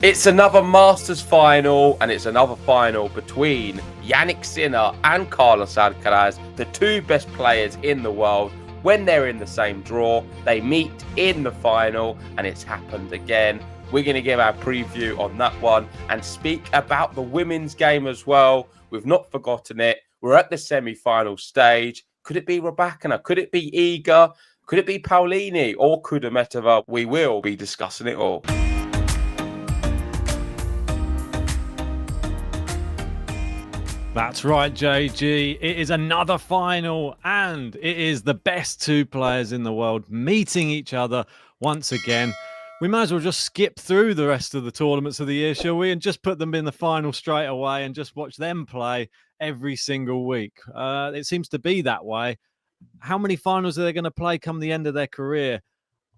It's another Masters final, and it's another final between Jannik Sinner and Carlos Alcaraz, the two best players in the world. When they're in the same draw, they meet in the final, and it's happened again. We're going to give our preview on that one and speak about the women's game as well. We've not forgotten it. We're at the semi-final stage. Could it be Rybakina? Could it be Iga? Could it be Paolini or Kudemetova? We will be discussing it all. That's right, JG. It is another final, and it is the best two players in the world meeting each other once again. We might as well just skip through the rest of the tournaments of the year, shall we? And just put them in the final straight away and just watch them play every single week. It seems to be that way. How many finals are they going to play come the end of their career?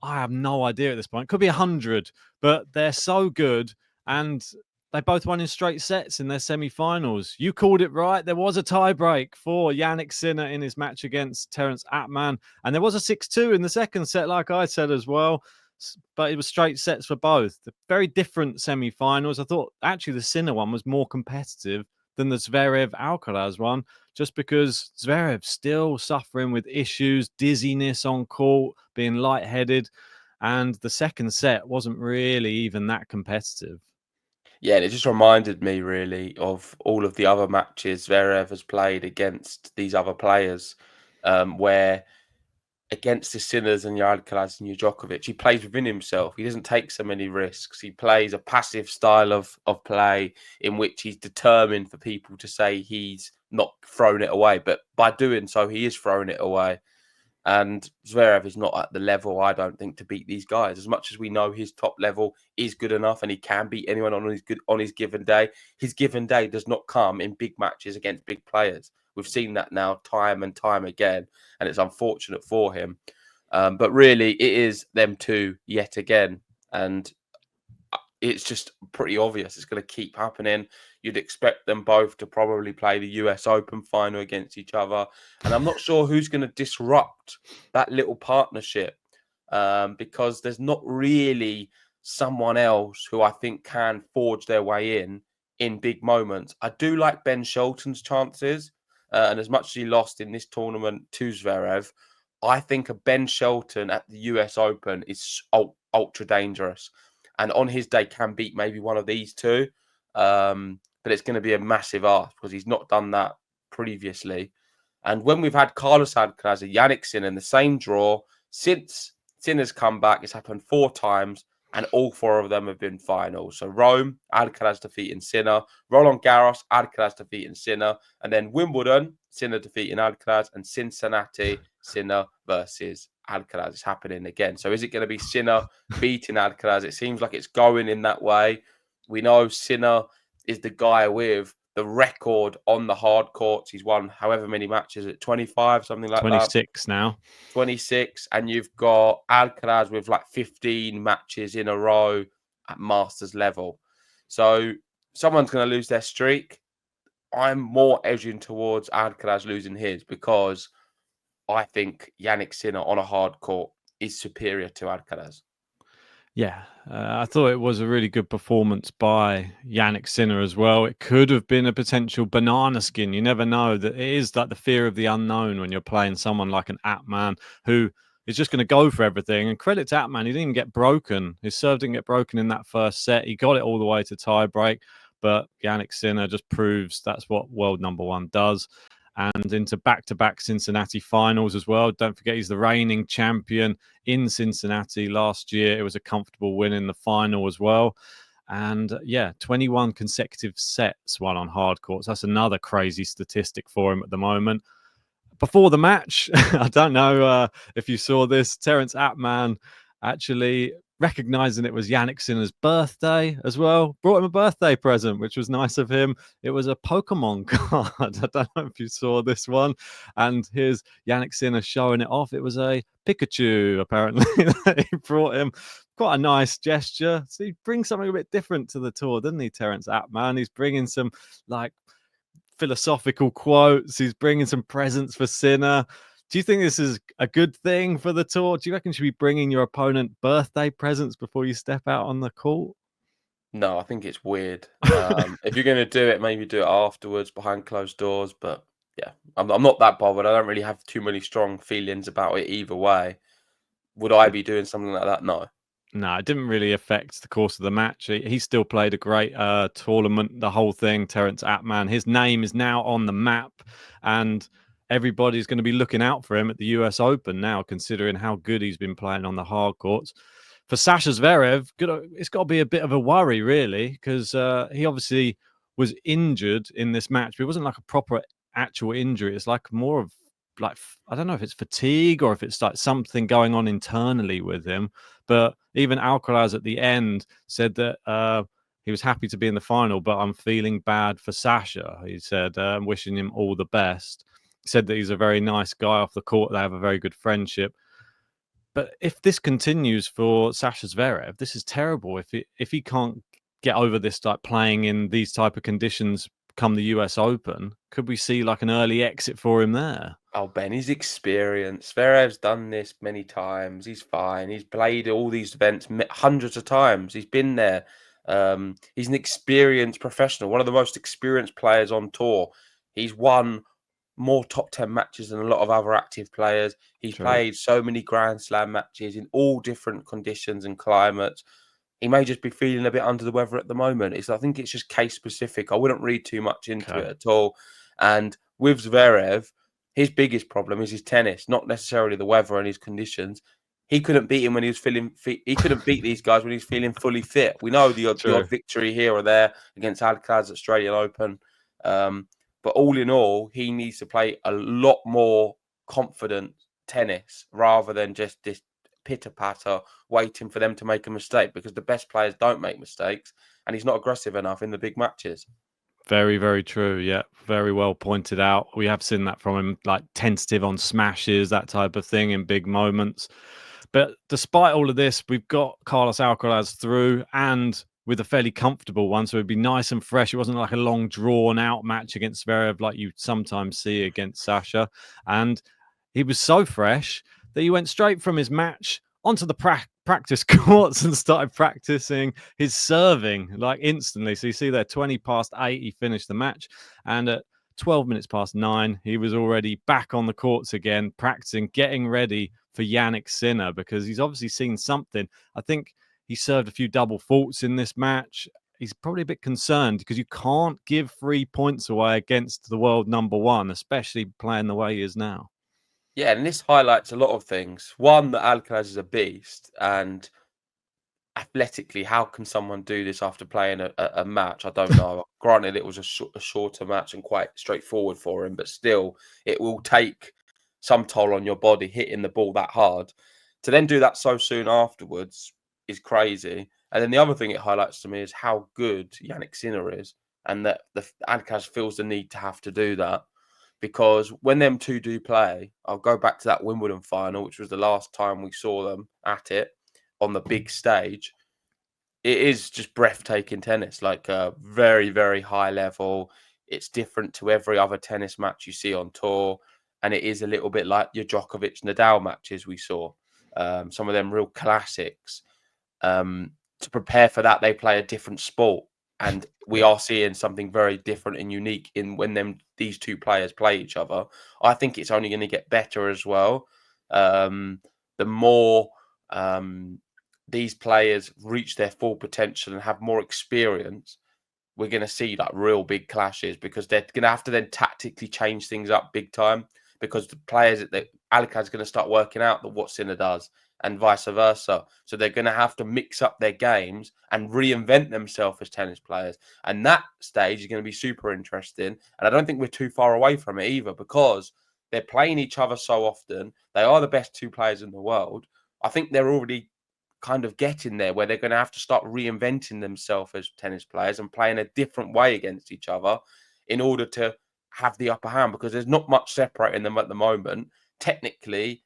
I have no idea at this point. It could be 100, but they're so good. And they both won in straight sets in their semi-finals. You called it right. There was a tie-break for Jannik Sinner in his match against Terence Attman. And there was a 6-2 in the second set, like I said as well. But it was straight sets for both. Very different semi-finals. I thought actually the Sinner one was more competitive than the Zverev Alcaraz one, just because Zverev's still suffering with issues, dizziness on court, being lightheaded. And the second set wasn't really even that competitive. Yeah, and it just reminded me really of all of the other matches Zverev has played against these other players, where against the Sinners and your Alcaraz and your Djokovic, he plays within himself. He doesn't take so many risks. He plays a passive style of play in which he's determined for people to say he's not thrown it away. But by doing so, he is throwing it away. And Zverev is not at the level, I don't think, to beat these guys. As much as we know his top level is good enough and he can beat anyone on his given day, his given day does not come in big matches against big players. We've seen that now time and time again, and it's unfortunate for him. But really, it is them two yet again. And it's just pretty obvious it's going to keep happening. You'd expect them both to probably play the US Open final against each other. And I'm not sure who's going to disrupt that little partnership, because there's not really someone else who I think can forge their way in big moments. I do like Ben Shelton's chances. And as much as he lost in this tournament to Zverev, I think a Ben Shelton at the US Open is ultra dangerous. And on his day can beat maybe one of these two. But it's going to be a massive ask because he's not done that previously. And when we've had Carlos Alcaraz and Jannik Sinner in the same draw, since Sinner's come back, it's happened 4 times, and all 4 of them have been finals. So Rome, Alcaraz defeating Sinner. Roland Garros, Alcaraz defeating Sinner. And then Wimbledon, Sinner defeating Alcaraz. And Cincinnati, Sinner versus Alcaraz. It's happening again. So is it going to be Sinner beating Alcaraz? It seems like it's going in that way. We know Sinner is the guy with the record on the hard courts. He's won however many matches at 25, something like 26 now. 26. And you've got Alcaraz with like 15 matches in a row at Masters level. So someone's going to lose their streak. I'm more edging towards Alcaraz losing his because I think Jannik Sinner on a hard court is superior to Alcaraz. Yeah, I thought it was a really good performance by Jannik Sinner as well. It could have been a potential banana skin. You never know. That it is like the fear of the unknown when you're playing someone like an Attman who is just going to go for everything. And credit to Attman, he didn't even get broken. His serve didn't get broken in that first set. He got it all the way to tie break. But Jannik Sinner just proves that's what world number one does. And into back-to-back Cincinnati finals as well. Don't forget, he's the reigning champion in Cincinnati last year. It was a comfortable win in the final as well. And 21 consecutive sets won on hard courts. That's another crazy statistic for him at the moment. Before the match, I don't know if you saw this, Terence Attman actually recognizing it was Jannik Sinner's birthday as well, brought him a birthday present, which was nice of him. It was a Pokemon card. I don't know if you saw this one. And here's Jannik Sinner showing it off. It was a Pikachu, apparently, that he brought him. Quite a nice gesture. So he brings something a bit different to the tour, doesn't he, Terence Attman? He's bringing some, like, philosophical quotes. He's bringing some presents for Sinner. Do you think this is a good thing for the tour? Do you reckon you should be bringing your opponent birthday presents before you step out on the court? No, I think it's weird. If you're going to do it, maybe do it afterwards behind closed doors. But yeah, I'm not that bothered. I don't really have too many strong feelings about it either way. Would I be doing something like that? No. No, it didn't really affect the course of the match. He still played a great tournament, the whole thing. Terence Attman, his name is now on the map, and everybody's going to be looking out for him at the US Open now, considering how good he's been playing on the hard courts. For Sasha Zverev, it's got to be a bit of a worry, really, because he obviously was injured in this match, but it wasn't like a proper actual injury. It's like more of like, I don't know if it's fatigue or if it's like something going on internally with him. But even Alcaraz at the end said that he was happy to be in the final, but I'm feeling bad for Sasha. He said, wishing him all the best. He said that he's a very nice guy off the court. They have a very good friendship. But if this continues for Sasha Zverev, this is terrible. If he can't get over this, like playing in these type of conditions come the US Open, could we see like an early exit for him there? Oh, Ben, he's experienced. Zverev's done this many times. He's fine. He's played all these events hundreds of times. He's been there. He's an experienced professional, one of the most experienced players on tour. He's won more top 10 matches than a lot of other active players. He's True. played so many Grand Slam matches in all different conditions and climates. He may just be feeling a bit under the weather at the moment. I think it's just case specific. I wouldn't read too much into it at all. And with Zverev, his biggest problem is his tennis, not necessarily the weather and his conditions. He couldn't beat him when he was feeling fit. He couldn't beat these guys when he's feeling fully fit. We know the odd victory here or there against Alcaraz at Australian Open. But all in all, he needs to play a lot more confident tennis rather than just this pitter-patter waiting for them to make a mistake, because the best players don't make mistakes and he's not aggressive enough in the big matches. Very, very true. Yeah, very well pointed out. We have seen that from him, like tentative on smashes, that type of thing in big moments. But despite all of this, we've got Carlos Alcaraz through, and with a fairly comfortable one. So it'd be nice and fresh. It wasn't like a long, drawn out match against Zverev like you sometimes see against Sasha. And he was so fresh that he went straight from his match onto the practice courts and started practicing his serving like instantly. So you see there, 20 past 8, he finished the match. And at 12 minutes past 9, he was already back on the courts again, practicing, getting ready for Jannik Sinner, because he's obviously seen something. I think he served a few double faults in this match. He's probably a bit concerned because you can't give 3 points away against the world number one, especially playing the way he is now. Yeah, and this highlights a lot of things. One, that Alcaraz is a beast, and athletically, how can someone do this after playing a match? I don't know. Granted, it was a shorter match and quite straightforward for him, but still, it will take some toll on your body hitting the ball that hard. To then do that so soon afterwards is crazy. And then the other thing it highlights to me is how good Jannik Sinner is, and that the Alcaraz feels the need to have to do that. Because when them two do play, I'll go back to that Wimbledon final, which was the last time we saw them at it on the big stage. It is just breathtaking tennis, like a very, very high level. It's different to every other tennis match you see on tour. And it is a little bit like your Djokovic Nadal matches we saw. Some of them real classics. To prepare for that, they play a different sport. And we are seeing something very different and unique in when these two players play each other. I think it's only going to get better as well. The more these players reach their full potential and have more experience, we're going to see like real big clashes, because they're going to have to then tactically change things up big time, because the players that Alcaraz is going to start working out what Sinner does and vice versa. So they're going to have to mix up their games and reinvent themselves as tennis players. And that stage is going to be super interesting. And I don't think we're too far away from it either, because they're playing each other so often. They are the best two players in the world. I think they're already kind of getting there, where they're going to have to start reinventing themselves as tennis players and playing a different way against each other in order to have the upper hand, because there's not much separating them at the moment. Technically,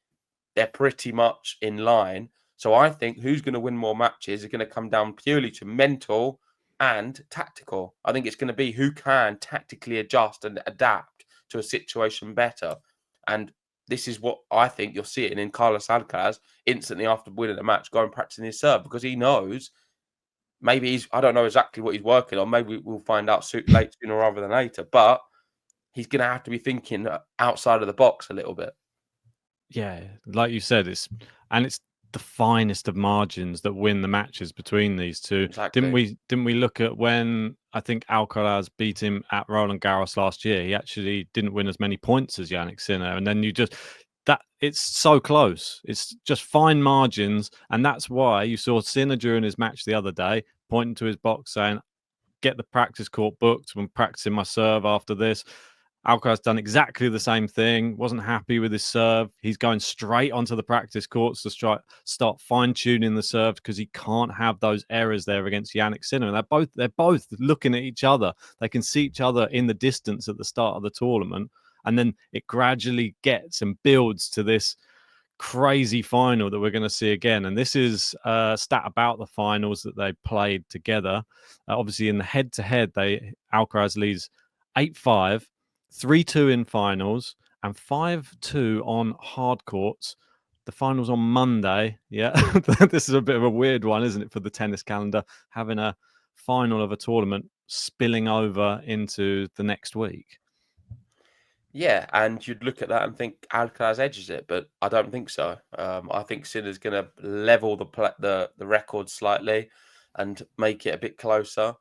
they're pretty much in line. So I think who's going to win more matches is going to come down purely to mental and tactical. I think it's going to be who can tactically adjust and adapt to a situation better. And this is what I think you're seeing in Carlos Alcaraz instantly after winning a match, going practicing his serve, because he knows maybe I don't know exactly what he's working on. Maybe we'll find out sooner rather than later. But he's going to have to be thinking outside of the box a little bit. Yeah, like you said, it's the finest of margins that win the matches between these two. Exactly. Didn't we look at when I think Alcaraz beat him at Roland Garros last year? He actually didn't win as many points as Jannik Sinner, and then it's so close. It's just fine margins, and that's why you saw Sinner during his match the other day pointing to his box saying, "Get the practice court booked. I'm practicing my serve after this." Alcaraz done exactly the same thing. Wasn't happy with his serve. He's going straight onto the practice courts to start fine tuning the serve because he can't have those errors there against Jannik Sinner. And they're both looking at each other. They can see each other in the distance at the start of the tournament, and then it gradually gets and builds to this crazy final that we're going to see again. And this is a stat about the finals that they played together. Obviously, in the head-to-head, Alcaraz leads 8-5. 3-2 in finals and 5-2 on hard courts. The finals on Monday. Yeah, this is a bit of a weird one, isn't it, for the tennis calendar, having a final of a tournament spilling over into the next week. Yeah, and you'd look at that and think Alcaraz edges it, but I don't think so. I think Sinner's going to level the record slightly and make it a bit closer.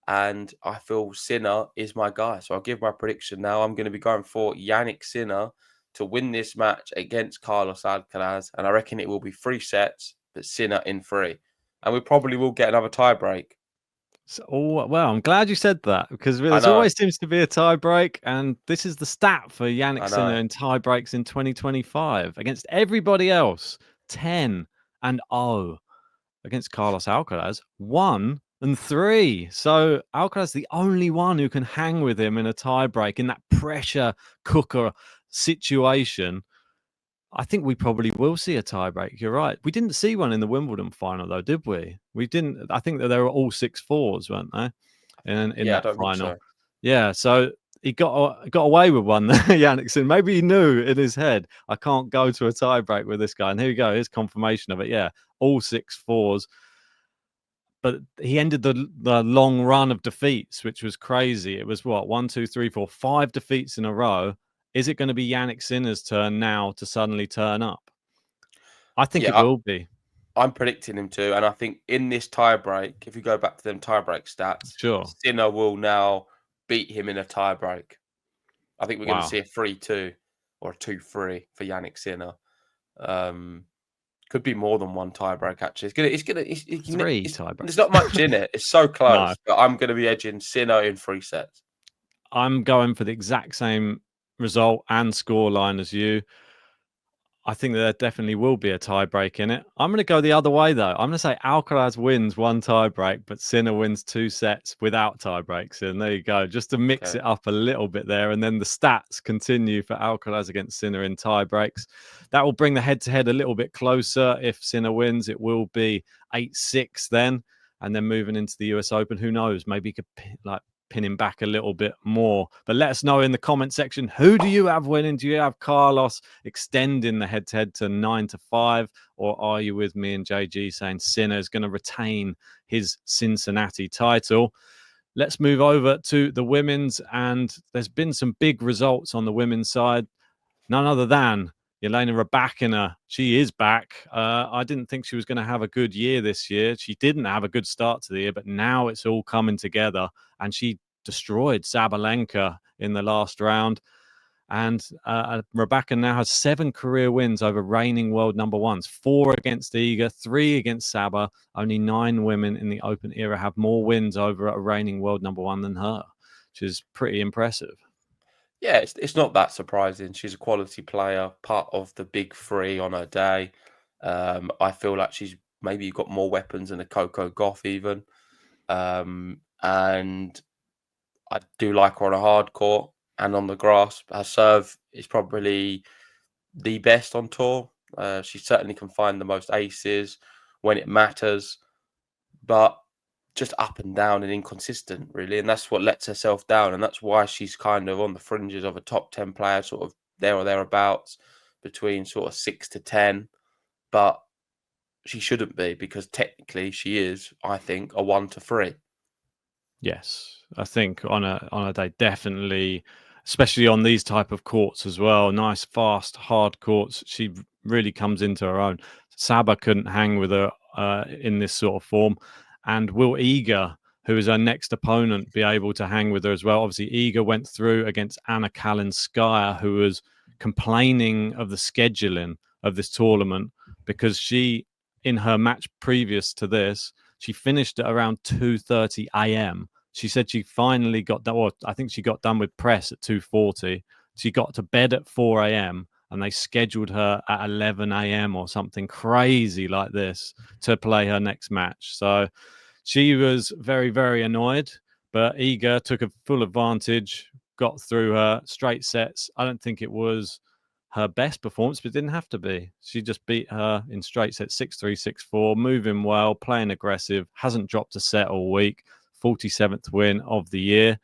And I feel Sinner is my guy. So I'll give my prediction now. I'm going to be going for Jannik Sinner to win this match against Carlos Alcaraz. And I reckon it will be 3 sets, but Sinner in 3. And we probably will get another tie break. So, well, I'm glad you said that because I there know. always seems to be a tie break. And this is the stat for Jannik I Sinner know. in tie breaks in 2025 against everybody else 10-0. Against Carlos Alcaraz, 1-3. So Alcaraz the only one who can hang with him in a tiebreak in that pressure cooker situation. I think we probably will see a tiebreak. You're right. We didn't see one in the Wimbledon final, though, did we? We didn't. I think that they were all 6-4s, weren't they? In Yeah, I that don't think final. so. Yeah. So he got away with one there, Jannik Sinner. Maybe he knew in his head, I can't go to a tiebreak with this guy. And here we go. Here's confirmation of it. Yeah, all 6-4s. But he ended the long run of defeats, which was crazy. It was what 1, 2, 3, 4, 5 defeats in a row. Is it going to be Jannik Sinner's turn now to suddenly turn up? I think it will be. I'm predicting him to, and I think in this tiebreak, if you go back to them tiebreak stats, Sure. Sinner will now beat him in a tiebreak. I think we're going to Wow. see a 3-2 or a 2-3 for Jannik Sinner. Could be more than one tiebreak actually. It's 3 tiebreaks. There's not much in it. It's so close, No. but I'm going to be edging Sinner in 3 sets. I'm going for the exact same result and scoreline as you. I think that there definitely will be a tiebreak in it. I'm going to go the other way, though. I'm going to say Alcaraz wins 1 tiebreak, but Sinner wins 2 sets without tiebreaks. And there you go, just to mix it up a little bit there. And then the stats continue for Alcaraz against Sinner in tiebreaks. That will bring the head-to-head a little bit closer. If Sinner wins, it will be 8-6 then. And then moving into the US Open, who knows? Maybe he could pin him back a little bit more. But let us know in the comment section, who do you have winning? Do you have Carlos extending the head-to-head to 9-5? Or are you with me and JG saying Sinner is going to retain his Cincinnati title? Let's move over to the women's, and there's been some big results on the women's side. None other than Elena Rybakina. She is back. I didn't think she was going to have a good year this year. She didn't have a good start to the year, but now it's all coming together. And she destroyed Sabalenka in the last round. And Rybakina now has 7 career wins over reigning world number ones, 4 against Iga, 3 against Saba. Only 9 women in the Open era have more wins over a reigning world number one than her, which is pretty impressive. Yeah, it's not that surprising. She's a quality player, part of the big 3 on her day. I feel like she's maybe got more weapons than a Coco Gauff even. And I do like her on a hard court and on the grass. Her serve is probably the best on tour. She certainly can find the most aces when it matters, but just up and down and inconsistent, really. And that's what lets herself down. And that's why she's kind of on the fringes of a top 10 player, sort of there or thereabouts, between sort of 6 to 10. But she shouldn't be, because technically she is, I think, a 1-3. Yes, I think on a day, definitely, especially on these type of courts as well. Nice, fast, hard courts. She really comes into her own. Saba couldn't hang with her in this sort of form, and will Iga, who is her next opponent, be able to hang with her as well? Obviously, Iga went through against Anna Kalinskaya, who was complaining of the scheduling of this tournament because she, in her match previous to this, she finished at around 2:30 a.m. She said she finally got done. Well, I think she got done with press at 2:40. She got to bed at 4 a.m. and they scheduled her at 11 a.m. or something crazy like this to play her next match. So she was very, very annoyed. But Iga took a full advantage, got through her straight sets. I don't think it was her best performance, but it didn't have to be. She just beat her in straight sets 6-3, 6-4, moving well, playing aggressive, hasn't dropped a set all week. 47th win of the year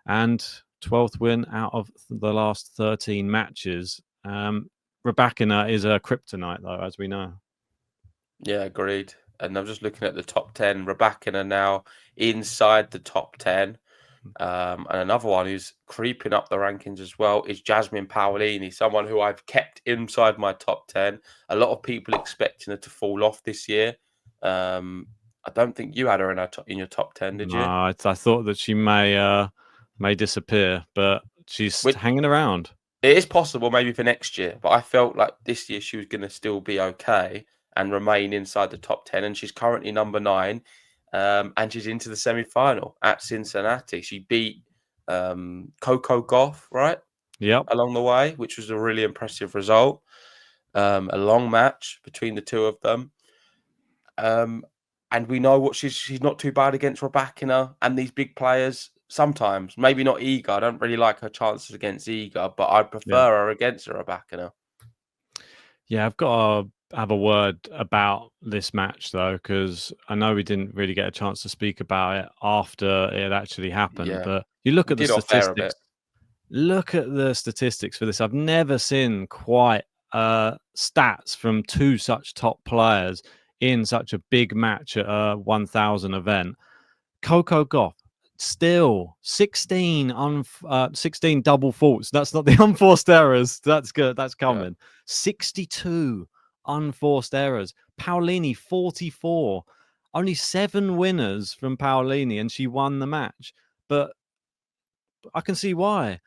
and 12th win out of the last 13 matches. Rybakina is a kryptonite, though, as we know. Yeah, agreed. And I'm just looking at the top 10. Rybakina now inside the top 10. And another one who's creeping up the rankings as well is Jasmine Paolini, someone who I've kept inside my top 10. A lot of people expecting her to fall off this year. I don't think you had her in your top 10, did No, you? I thought that she may disappear, but she's Which, hanging around. it is possible maybe for next year, but I felt like this year she was going to still be okay and remain inside the top 10. And she's currently number 9, and she's into the semi-final at Cincinnati. She beat Coco Gauff, right, Yep. along the way, which was a really impressive result. A long match between the two of them. And we know what she's not too bad against Rybakina and these big players. Sometimes, maybe not Iga. I don't really like her chances against Iga, but I'd Yeah. prefer her against Rybakina. Yeah, I've got to have a word about this match, though, because I know we didn't really get a chance to speak about it after it actually happened. Yeah, But you look we at the did off air a statistics. bit. Look at the statistics for this. I've never seen quite stats from two such top players in such a big match at a 1,000 event. Coco Gauff, still 16 16 double faults. That's not the unforced errors. That's good. That's Yeah. coming. 62 unforced errors. Paolini, 44. Only 7 winners from Paolini, and she won the match. But I can see why.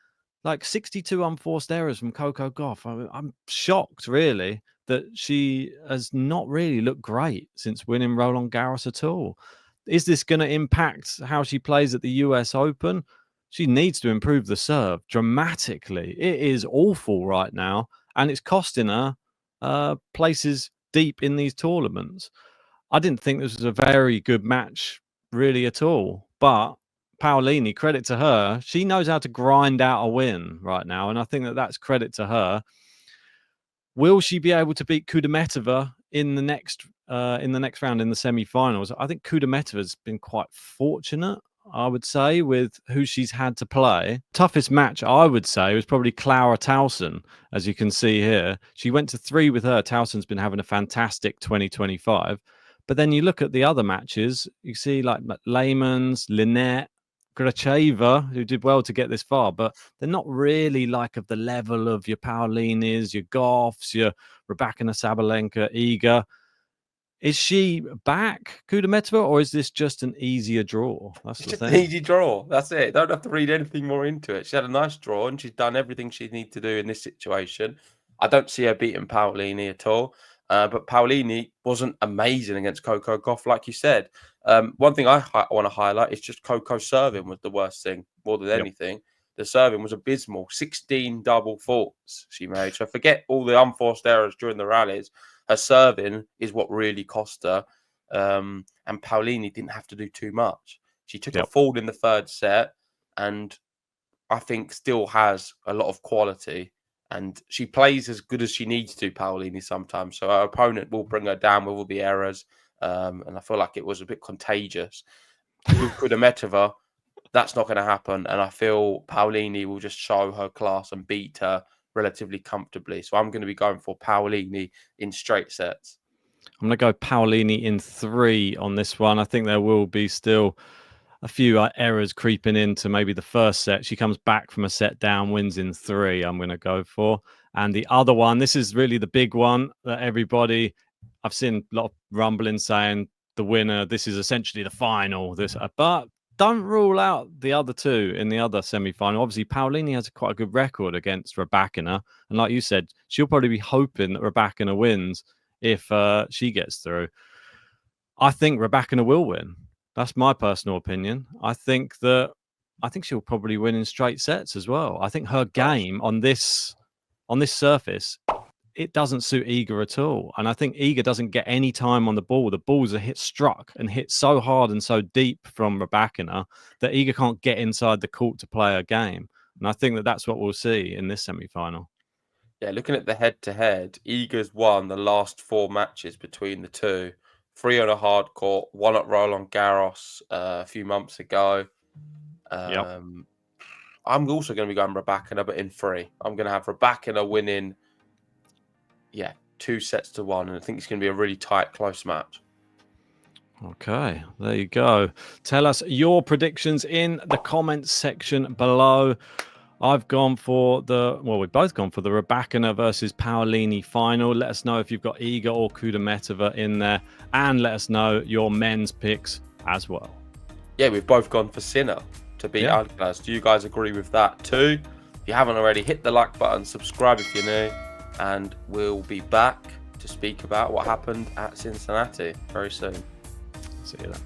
Like 62 unforced errors from Coco Gauff. I'm shocked, really, that she has not really looked great since winning Roland Garros at all. Is this going to impact how she plays at the US Open? She needs to improve the serve dramatically. It is awful right now, and it's costing her places deep in these tournaments. I didn't think this was a very good match, really, at all. But Paolini, credit to her, she knows how to grind out a win right now, and I think that that's credit to her. Will she be able to beat Kudemetova in the next round in the semi-finals? I think Kudemetova's been quite fortunate, I would say, with who she's had to play. Toughest match, I would say, was probably Clara Towson, as you can see here. She went to 3 with her. Towson's been having a fantastic 2025. But then you look at the other matches, you see like Lehmans, Linette, Gracheva, who did well to get this far, but they're not really like of the level of your Paolinis, your Goffs, your Rybakina, Sabalenka, Iga. Is she back, Kudemetova, or is this just an easier draw? That's It's the just an thing. easy draw. That's it. Don't have to read anything more into it. She had a nice draw and she's done everything she needs to do in this situation. I don't see her beating Paolini at all. But Paolini wasn't amazing against Coco Gauff, like you said. One thing I want to highlight is just Coco serving was the worst thing more than Yep. anything. The serving was abysmal. 16 double faults she made. So forget all the unforced errors during the rallies. Her serving is what really cost her. And Paolini didn't have to do too much. She took a Yep. fall in the 3rd set and I think still has a lot of quality. And she plays as good as she needs to, Paolini, sometimes. So her opponent will bring her down with all the errors. And I feel like it was a bit contagious. With Kudemetova, that's not going to happen. And I feel Paolini will just show her class and beat her relatively comfortably. So I'm going to be going for Paolini in straight sets. I'm going to go Paolini in 3 on this one. I think there will be still a few errors creeping into maybe the first set. She comes back from a set down, wins in 3, I'm going to go for. And the other one, this is really the big one that everybody, I've seen a lot of rumbling saying the winner, this is essentially the final. But don't rule out the other two in the other semi-final. Obviously, Paolini has quite a good record against Rybakina. And like you said, she'll probably be hoping that Rybakina wins if she gets through. I think Rybakina will win. That's my personal opinion. I think she'll probably win in straight sets as well. I think her game on this surface, it doesn't suit Iga at all. And I think Iga doesn't get any time on the ball. The balls are struck and hit so hard and so deep from Rybakina that Iga can't get inside the court to play a game. And I think that that's what we'll see in this semi-final. Yeah, looking at the head-to-head, Iga's won the last 4 matches between the two. 3 on a hard court, 1 at Roland Garros a few months ago. Yep. I'm also going to be going Rybakina, but in 3. I'm going to have Rybakina winning, 2-1, and I think it's going to be a really tight, close match. Okay, there you go. Tell us your predictions in the comments section below. We've both gone for the Rybakina versus Paolini final. Let us know if you've got Iga or Kudemetova in there, and let us know your men's picks as well. Yeah, we've both gone for Sinner to beat Alcaraz. Do you guys agree with that too? If you haven't already, hit the like button, subscribe if you're new, and we'll be back to speak about what happened at Cincinnati very soon. See you then.